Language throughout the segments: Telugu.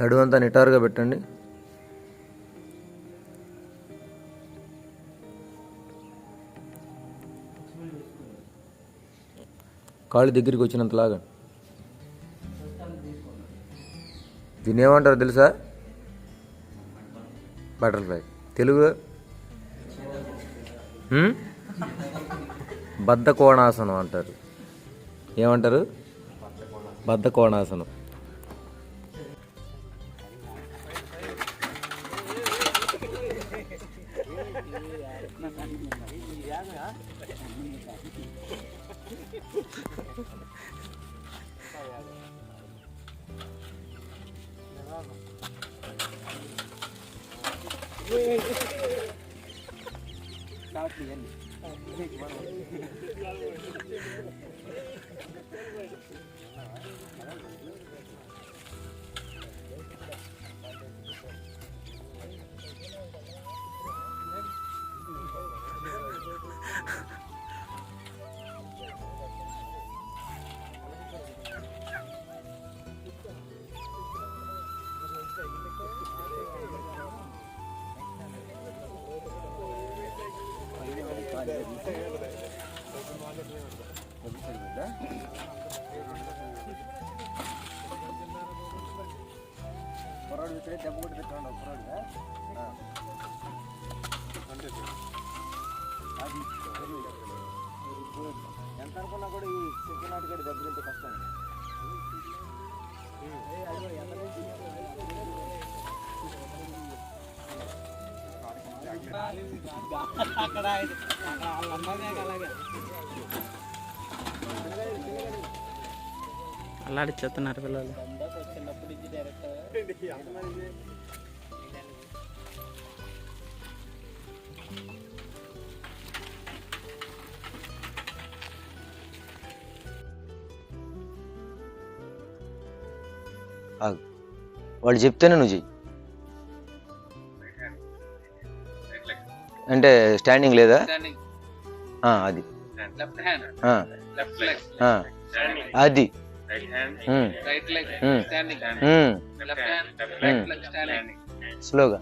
నడుమంతా నిటారుగా పెట్టండి. కాళ్ళు దగ్గరికి వచ్చినంతలాగా. దీన్ని ఏమంటారు తెలుసా? బటర్ఫ్లై. తెలుగులో బద్ధ కోణాసనం అంటారు. ఏమంటారు? బద్ధ కోణాసనం. ఎంత అనుకున్నా కూడా ఈ సెకండ్ నాటికి దెబ్బతింటే కష్టం. అల్లాడిచ్చేస్తున్నారు పిల్లలు. వాళ్ళు చెప్తేనే నువ్వు చెయ్యి. అంటే స్టాండింగ్ లేదా? అది అది స్లోగా.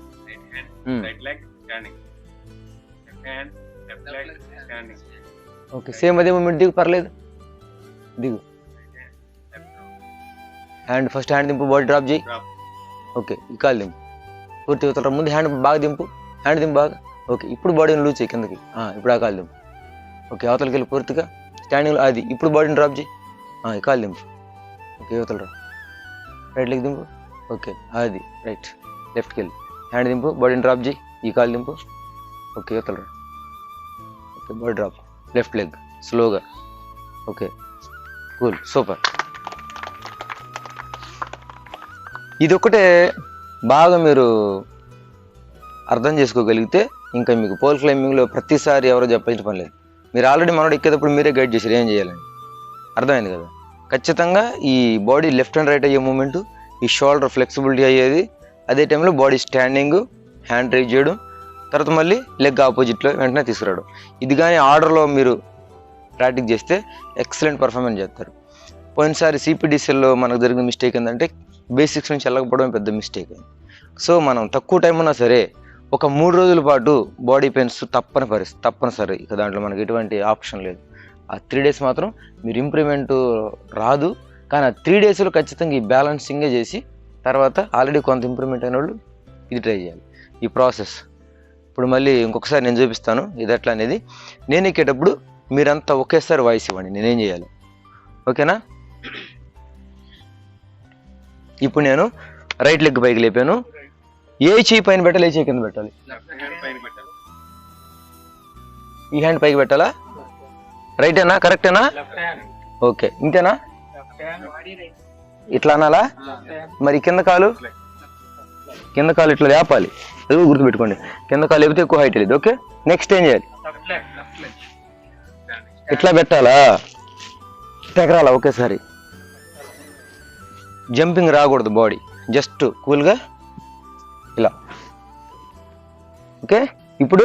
ఓకే, సేమ్ అదే మూమెంట్. దిగు, పర్లేదు, దిగు. హ్యాండ్ ఫస్ట్ హ్యాండ్ దింపు, బాడీ డ్రాప్ చేయి. ఓకే, ఈ కాలు దింపు పూర్తి అవుతారు. ముందు హ్యాండ్ బాగా దింపు, హ్యాండ్ దింపు బాగా. ఓకే, ఇప్పుడు బాడీని లూజ్ చేయి కిందకి. ఇప్పుడు ఆ కాలు దింపు. ఓకే, అవతలకి వెళ్ళి పూర్తిగా స్టాండింగ్లో. అది ఇప్పుడు బాడీని డ్రాప్ చేయి. ఈ కాలు దింపు. ఓకే, అవతల రా. రైట్ లెగ్ దింపు. ఓకే, అది రైట్. లెఫ్ట్కి వెళ్ళి హ్యాండ్ దింపు, బాడీని డ్రాప్ చేయి. ఈ కాలు దింపు. ఓకే, అవతల రా. Okay, body drop. Left leg స్లోగా. Okay, cool, super. ఇది ఒకటే బాగా మీరు అర్థం చేసుకోగలిగితే ఇంకా మీకు పోల్ క్లైంబింగ్లో ప్రతిసారి ఎవరో చెప్పాల్సిన పని లేదు. మీరు ఆల్రెడీ మనోడు ఎక్కేటప్పుడు మీరే గైడ్ చేశారు ఏం చేయాలని. అర్థమైంది కదా? ఖచ్చితంగా ఈ బాడీ లెఫ్ట్ అండ్ రైట్ అయ్యే మూమెంట్, ఈ షోల్డర్ ఫ్లెక్సిబిలిటీ అయ్యేది, అదే టైంలో బాడీ స్టాండింగ్, హ్యాండ్ రైజ్ చేయడం, తర్వాత మళ్ళీ లెగ్ ఆపోజిట్లో వెంటనే తీసుకురావడం. ఇది కానీ ఆర్డర్లో మీరు ప్రాక్టీస్ చేస్తే ఎక్సలెంట్ పర్ఫార్మెన్స్ చేస్తారు. పోయినసారి సిపిడిసిఎల్లో మనకు జరిగిన మిస్టేక్ ఏంటంటే బేసిక్స్ నుంచి వెళ్ళకపోవడం పెద్ద మిస్టేక్ అయింది. సో మనం తక్కువ టైం ఉన్నా సరే ఒక 3 రోజుల పాటు బాడీ పెయిన్స్ తప్పనిసరి. ఇక దాంట్లో మనకి ఎటువంటి ఆప్షన్ లేదు. ఆ 3 days మాత్రం మీరు ఇంప్రూవ్మెంట్ రాదు, కానీ ఆ 3 daysలో ఖచ్చితంగా ఈ బ్యాలెన్సింగే చేసి తర్వాత ఆల్రెడీ కొంత ఇంప్రూవ్మెంట్ అయిన వాళ్ళు ఇది ట్రై చేయాలి. ఈ ప్రాసెస్ ఇప్పుడు మళ్ళీ ఇంకొకసారి నేను చూపిస్తాను ఇది ఎట్లా అనేది. నేను ఎక్కేటప్పుడు మీరంతా ఒకేసారి వాయిస్ ఇవ్వండి, నేనేం చేయాలి. ఓకేనా? ఇప్పుడు నేను రైట్ లెగ్ పైకి లేపాను. ఏ చెయ్యి పైన పెట్టాలి, ఏ చెయ్యి కింద పెట్టాలి? ఈ హ్యాండ్ పైకి పెట్టాలా? రైటేనా? కరెక్టేనా? ఓకే, ఇంతేనా? ఇట్లా అనాలా? మరి కింద కాలు ఇట్లా లేపాలి. అది గుర్తుపెట్టుకోండి. కింద కాలు లేపితే ఎక్కువ హైట్ లేదు. ఓకే, నెక్స్ట్ ఏం చేయాలి? ఇట్లా పెట్టాలా? తెగరాలా ఒకేసారి? జంపింగ్ రాకూడదు, బాడీ జస్ట్ కూల్గా ఇలా. ఓకే, ఇప్పుడు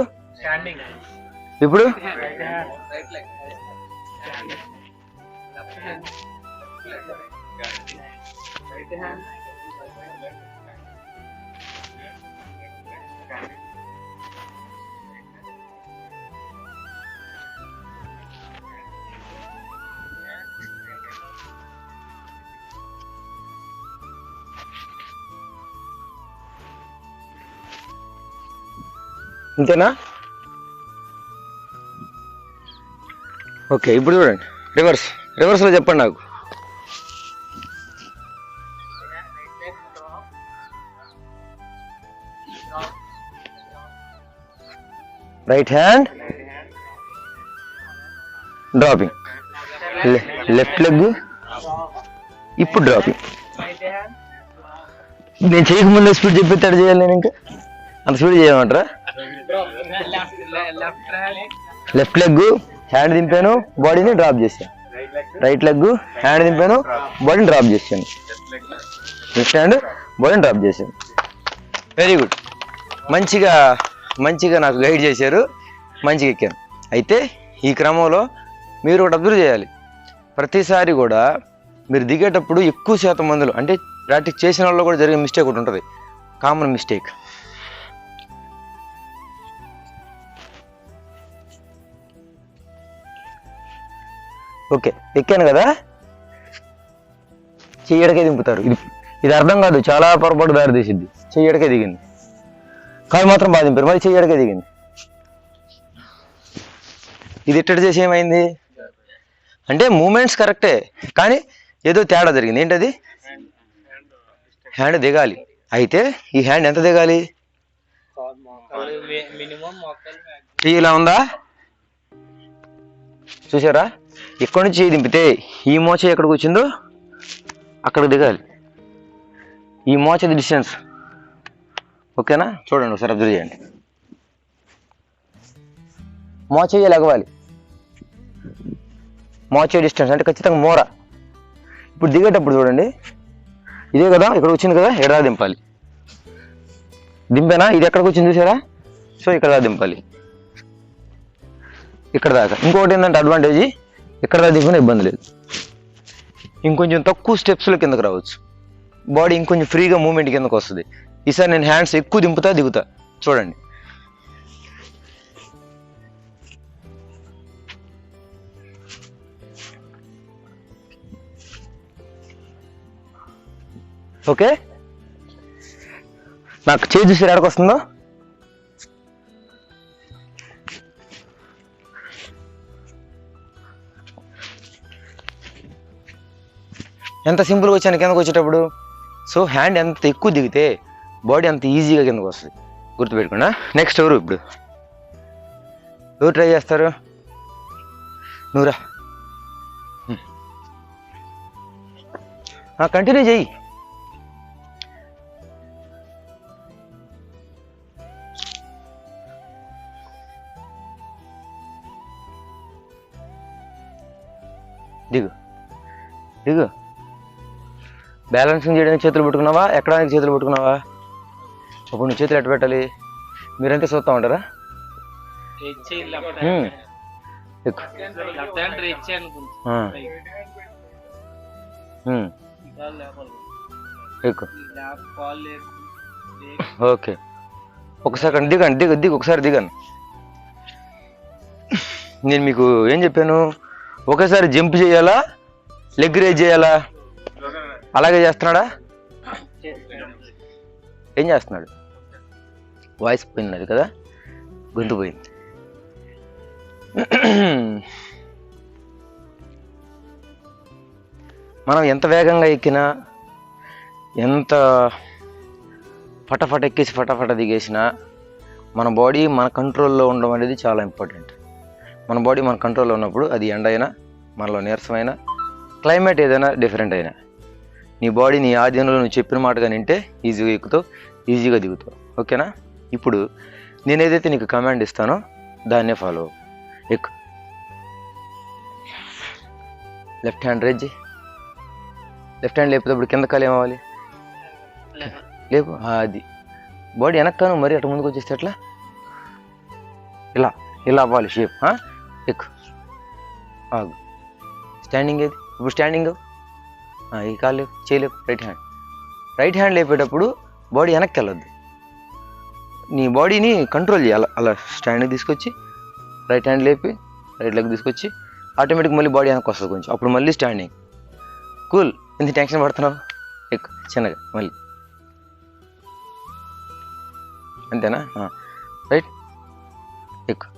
ఇంతేనా? ఓకే, ఇప్పుడు చూడండి రివర్స్లో చెప్పండి నాకు. Right hand dropping, left leg ఇప్పుడు డ్రాపింగ్. నేను చేయకముందే స్పీడ్ చెప్పేస్తాడు చేయాలి, నేను ఇంకా అంత స్పీడ్ చేయమంటారా? లెఫ్ట్ లెగ్ హ్యాండ్ దింపాను, బాడీని డ్రాప్ చేశాను. రైట్ లెగ్ హ్యాండ్ దింపాను, బాడీని డ్రాప్ చేశాను. లెఫ్ట్ హ్యాండ్ బాడీని డ్రాప్ చేశాను. వెరీ గుడ్, మంచిగా నాకు గైడ్ చేశారు, మంచిగా ఎక్కాను. అయితే ఈ క్రమంలో మీరు ఒకటి అబ్జర్వ్ చేయాలి. ప్రతిసారి కూడా మీరు దిగేటప్పుడు ఎక్కువ శాతం మందులు అంటే ప్రాక్టీస్ చేసిన వాళ్ళు కూడా జరిగే మిస్టేక్ ఒకటి ఉంటుంది, కామన్ మిస్టేక్. ఓకే, ఎక్కాను కదా, చెయ్యడకే దింపుతారు. ఇది అర్థం కాదు, చాలా పొరపాటు దారి తీసిద్ది. చెయ్యడకే దిగింది, కాలు మాత్రం బాగా దింపారు, మరి చెయ్యడకే దిగింది. ఇది ఎట్టడి చేసి ఏమైంది అంటే మూమెంట్స్ కరెక్టే, కానీ ఏదో తేడా జరిగింది. ఏంటది? హ్యాండ్ దిగాలి. అయితే ఈ హ్యాండ్ ఎంత దిగాలి? ఇలా ఉందా? చూసారా? ఇక్కడ నుంచి చేయి దింపితే ఈ మోచ ఎక్కడికి వచ్చిందో అక్కడికి దిగాలి. ఈ మోచది డిస్టెన్స్. ఓకేనా? చూడండి ఒకసారి అబ్జర్వ్ చేయండి. మోచేయి లగవాలి, మోచే డిస్టెన్స్ అంటే ఖచ్చితంగా మోర. ఇప్పుడు దిగేటప్పుడు చూడండి, ఇదే కదా ఇక్కడ వచ్చింది కదా, ఎడదా దింపాలి. దింపేనా? ఇది ఎక్కడికి వచ్చింది చూసారా? సో ఇక్కడ దాకా దింపాలి, ఇక్కడ దాకా. ఇంకొకటి ఏంటంటే అడ్వాంటేజ్, ఇక్కడ దాకా దింపిన ఇబ్బంది లేదు. ఇంకొంచెం తక్కువ స్టెప్స్లో కిందకు రావచ్చు, బాడీ ఇంకొంచెం ఫ్రీగా మూమెంట్ కిందకు వస్తుంది. ఈసారి నేను హ్యాండ్స్ ఎక్కువ దిగుతా. చూడండి, ఓకే. నాకు చేయి చూసి ఎక్కడికి వస్తుందో, ఎంత సింపుల్గా వచ్చాను కిందకు వచ్చేటప్పుడు. సో హ్యాండ్ ఎంత ఎక్కువ దిగితే బాడీ అంత ఈజీగా కిందకు వస్తుంది, గుర్తుపెట్టుకున్నా. నెక్స్ట్ ఇప్పుడు ఎవరు ట్రై చేస్తారు? నువ్వురా, కంటిన్యూ చెయ్యి. దిగు. బ్యాలెన్సింగ్ చేయడానికి చేతులు పట్టుకున్నావా, ఎక్కడానికి చేతులు పట్టుకున్నావా? అప్పుడు నువ్వు చేతులు ఎట్ట పెట్టాలి? మీరంతే చూస్తూ ఉంటారా? ఓకే, ఒకసారి దిగండి, ఒకసారి దిగాను. నేను మీకు ఏం చెప్పాను? ఒకేసారి జంప్ చేయాలా, లెగ్ రేజ్ చేయాలా? అలాగే చేస్తున్నాడా? ఏం చేస్తున్నాడు? వాయిస్ పోయినది కదా, గొంతు పోయింది. మనం ఎంత వేగంగా ఎక్కినా, ఎంత ఫటాఫట ఎక్కేసి ఫటాఫట దిగేసినా, మన బాడీ మన కంట్రోల్లో ఉండడం అనేది చాలా ఇంపార్టెంట్. మన బాడీ మన కంట్రోల్లో ఉన్నప్పుడు అది ఎండ అయినా, మనలో నీరసమైనా, క్లైమేట్ ఏదైనా డిఫరెంట్ అయినా, నీ బాడీ నీ ఆధీనంలో నువ్వు చెప్పిన మాటగా నింటే ఈజీగా ఎక్కుతావు, ఈజీగా దిగుతావు. ఓకేనా? ఇప్పుడు నేను ఏదైతే నీకు కమాండ్ ఇస్తానో దాన్నే ఫాలో అవ్వు. ఎక్కు. Left hand raise. Left hand లేపుతప్పుడు కింద కాలు ఏమవ్వాలి? లేపు. అది బాడీ వెనక్కాను, మరి అటు ముందుకు వచ్చేస్తే ఎట్లా? ఇలా అవ్వాలి షేప్. ఎక్కు. ఆగు. స్టాండింగ్ ఏది? ఇప్పుడు స్టాండింగ్. ఈ కాలు లేపు, చేయలేపు. రైట్ హ్యాండ్ లేపేటప్పుడు బాడీ వెనక్కి వెళ్ళొద్దు, నీ బాడీని కంట్రోల్ చేయాలి. అలా స్టాండ్కి తీసుకొచ్చి రైట్ హ్యాండ్ లేపి రైట్ లెగ్ తీసుకొచ్చి ఆటోమేటిక్ మళ్ళీ బాడీ వెనక్కి వస్తుంది కొంచెం. అప్పుడు మళ్ళీ స్టాండింగ్. కూల్. ఎంత టెన్షన్ పడుతున్నావు? ఎక్కువ చిన్నగా మళ్ళీ. అంతేనా? రైట్. ఎక్కువ.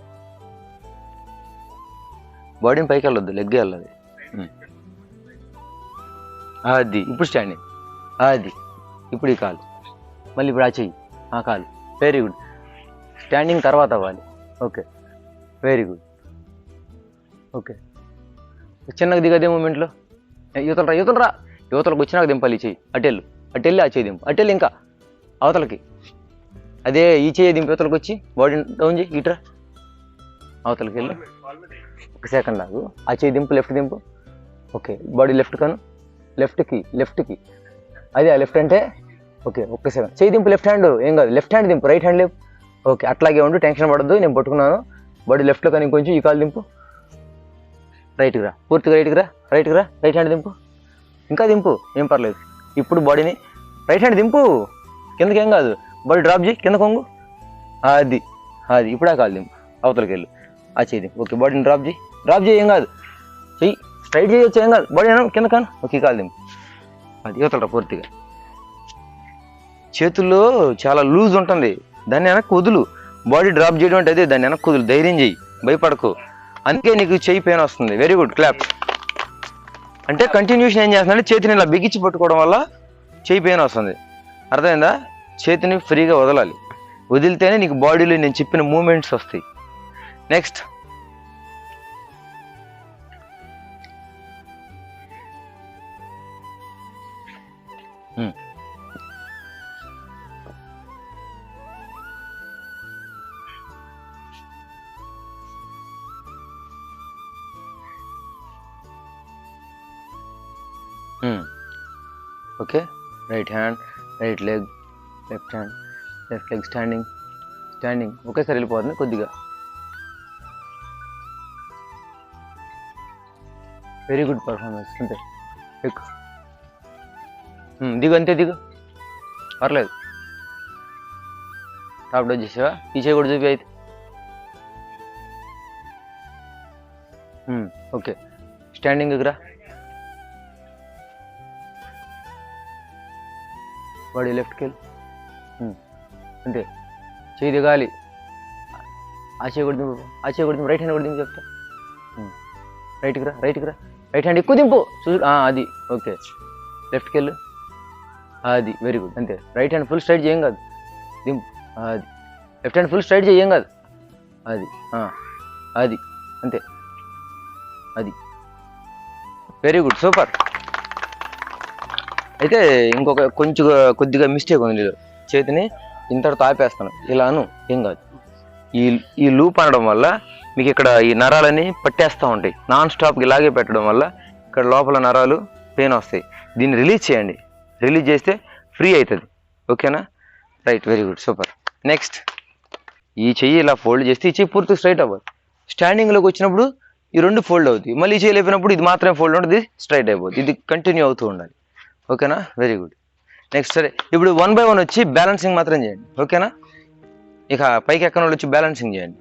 బాడీని పైకి వెళ్ళొద్దు, లెగ్గే వెళ్ళదు. అది ఇప్పుడు స్టాండింగ్. అది ఇప్పుడు ఈ కాలు మళ్ళీ ఇప్పుడు ఆ చెయ్యి ఆ కాలు. Very good. స్టాండింగ్ తర్వాత అవ్వాలి. Okay, very good. ఓకే, చిన్నగా దిగదే మూమెంట్లో. యువతలరా యువతలరా, యువతలకు వచ్చినాక దింపాలి ఈ చెయ్యి. అటెళ్ళి ఆ చెయ్యి దింపు. అటెళ్ళి ఇంకా అవతలకి. అదే ఈ చెయ్యి దింపు యువతలకు వచ్చి బాడీ డౌన్ చేయి. ఇట్రా అవతలకి వెళ్ళి ఒక సెకండ్ లాగు. ఆ చెయ్యి దింపు, లెఫ్ట్ దింపు. ఓకే, బాడీ లెఫ్ట్ కాను, లెఫ్ట్కి. అదే ఆ లెఫ్ట్ అంటే ఓకే. ఒక్క సెకండ్. చెయ్యి దింపు, లెఫ్ట్ హ్యాండ్ ఏం కాదు, లెఫ్ట్ హ్యాండ్ దింపు, రైట్ హ్యాండ్ లేపు. ఓకే, అట్లాగే ఉండు, టెన్షన్ పడద్దు. నేను పట్టుకున్నాను. బాడీ లెఫ్ట్లో కానీ ఇంకొంచెం ఈ కాలు దింపు. రైట్కి రా, పూర్తిగా రైట్కి రా. రైట్ హ్యాండ్ దింపు, ఇంకా దింపు, ఏం పర్లేదు. ఇప్పుడు బాడీని రైట్ హ్యాండ్ దింపు, కిందకి ఏం కాదు. బాడీ డ్రాప్ చేయి, కింద కొంగు. అది ఇప్పుడు ఆ కాలు దింపు, అవతలకి వెళ్ళు. ఆ చెయ్యి దింపు. ఓకే, బాడీని డ్రాప్ చేయి, ఏం కాదు. చెయ్యి స్ట్రైట్ చేయొచ్చు, ఏం కాదు. బాడీ కింద కాను. ఓకే, కాలు దింపు. అది యువతలరా పూర్తిగా. చేతుల్లో చాలా లూజ్ ఉంటుంది, దాన్ని వెనక్కి వదులు. బాడీ డ్రాప్ చేయడం అంటే అదే, దాన్ని వెనక్కి వదులు. ధైర్యం చేయి, భయపడకు. అందుకే నీకు చెయ్యి పెయిన్ వస్తుంది. Very good, clap. అంటే కంటిన్యూషన్ ఏం చేస్తుందంటే చేతిని ఇలా బిగించి పట్టుకోవడం వల్ల చెయ్యి పెయిన్ వస్తుంది. అర్థమైందా? చేతిని ఫ్రీగా వదలాలి. వదిలితేనే నీకు బాడీలో నేను చెప్పిన మూమెంట్స్ వస్తాయి. Next okay, right hand, right leg, left hand, left leg, standing. ఒకేసారి వెళ్ళిపోతుంది కొద్దిగా. Very good performance. అంతే, ఎక్కు. దిగు, అంతే దిగు, పర్లేదు. టాప్ డౌన్ చేసావా? ఈ చేయి కూడా చూపి అయితే. ఓకే, స్టాండింగ్ దగ్గర బాడీ లెఫ్ట్కి వెళ్ళి. అంతే, చేయి దిగాలి. ఆ చేయి కూడా దింపు, రైట్ హ్యాండ్ కూడా దింపు చెప్తా. రైట్కి రా, రైట్ హ్యాండ్ ఎక్కువ దింపు. అది ఓకే. లెఫ్ట్కి వెళ్ళు. అది వెరీ గుడ్. అంతే, రైట్ హ్యాండ్ ఫుల్ స్ట్రైట్ చేయం కాదు, దింపు. అది లెఫ్ట్ హ్యాండ్ ఫుల్ స్ట్రైట్ చేయం కాదు. అది అంతే. అది వెరీ గుడ్, సూపర్. అయితే ఇంకొక కొద్దిగా మిస్టేక్ ఉంది నీలో. చేతిని ఇంతటితో ఆపేస్తాను, ఇలాను ఏం కాదు. ఈ లూప్ అనడం వల్ల మీకు ఇక్కడ ఈ నరాలని పట్టేస్తూ ఉంటాయి. నాన్ స్టాప్కి ఇలాగే పెట్టడం వల్ల ఇక్కడ లోపల నరాలు పెయిన్ వస్తాయి. దీన్ని రిలీజ్ చేయండి. రిలీజ్ చేస్తే ఫ్రీ అవుతుంది. ఓకేనా? Right, very good, super. Next ఈ చెయ్యి ఇలా ఫోల్డ్ చేస్తే ఈ చెయ్యి పూర్తి స్ట్రైట్ అవ్వాలి. స్టాండింగ్లోకి వచ్చినప్పుడు ఈ రెండు ఫోల్డ్ అవుతాయి. మళ్ళీ ఈ చెయ్యి లేపినప్పుడు ఇది మాత్రమే ఫోల్డ్ ఉంటుంది, స్ట్రైట్ అయిపోతుంది. ఇది కంటిన్యూ అవుతూ ఉండాలి. ఓకేనా? Very good. నెక్స్ట్ సరే, ఇప్పుడు 1 by 1 వచ్చి బ్యాలెన్సింగ్ మాత్రం చేయండి. ఓకేనా? ఇక పైకి ఎక్కన వాళ్ళు వచ్చి బ్యాలెన్సింగ్ చేయండి.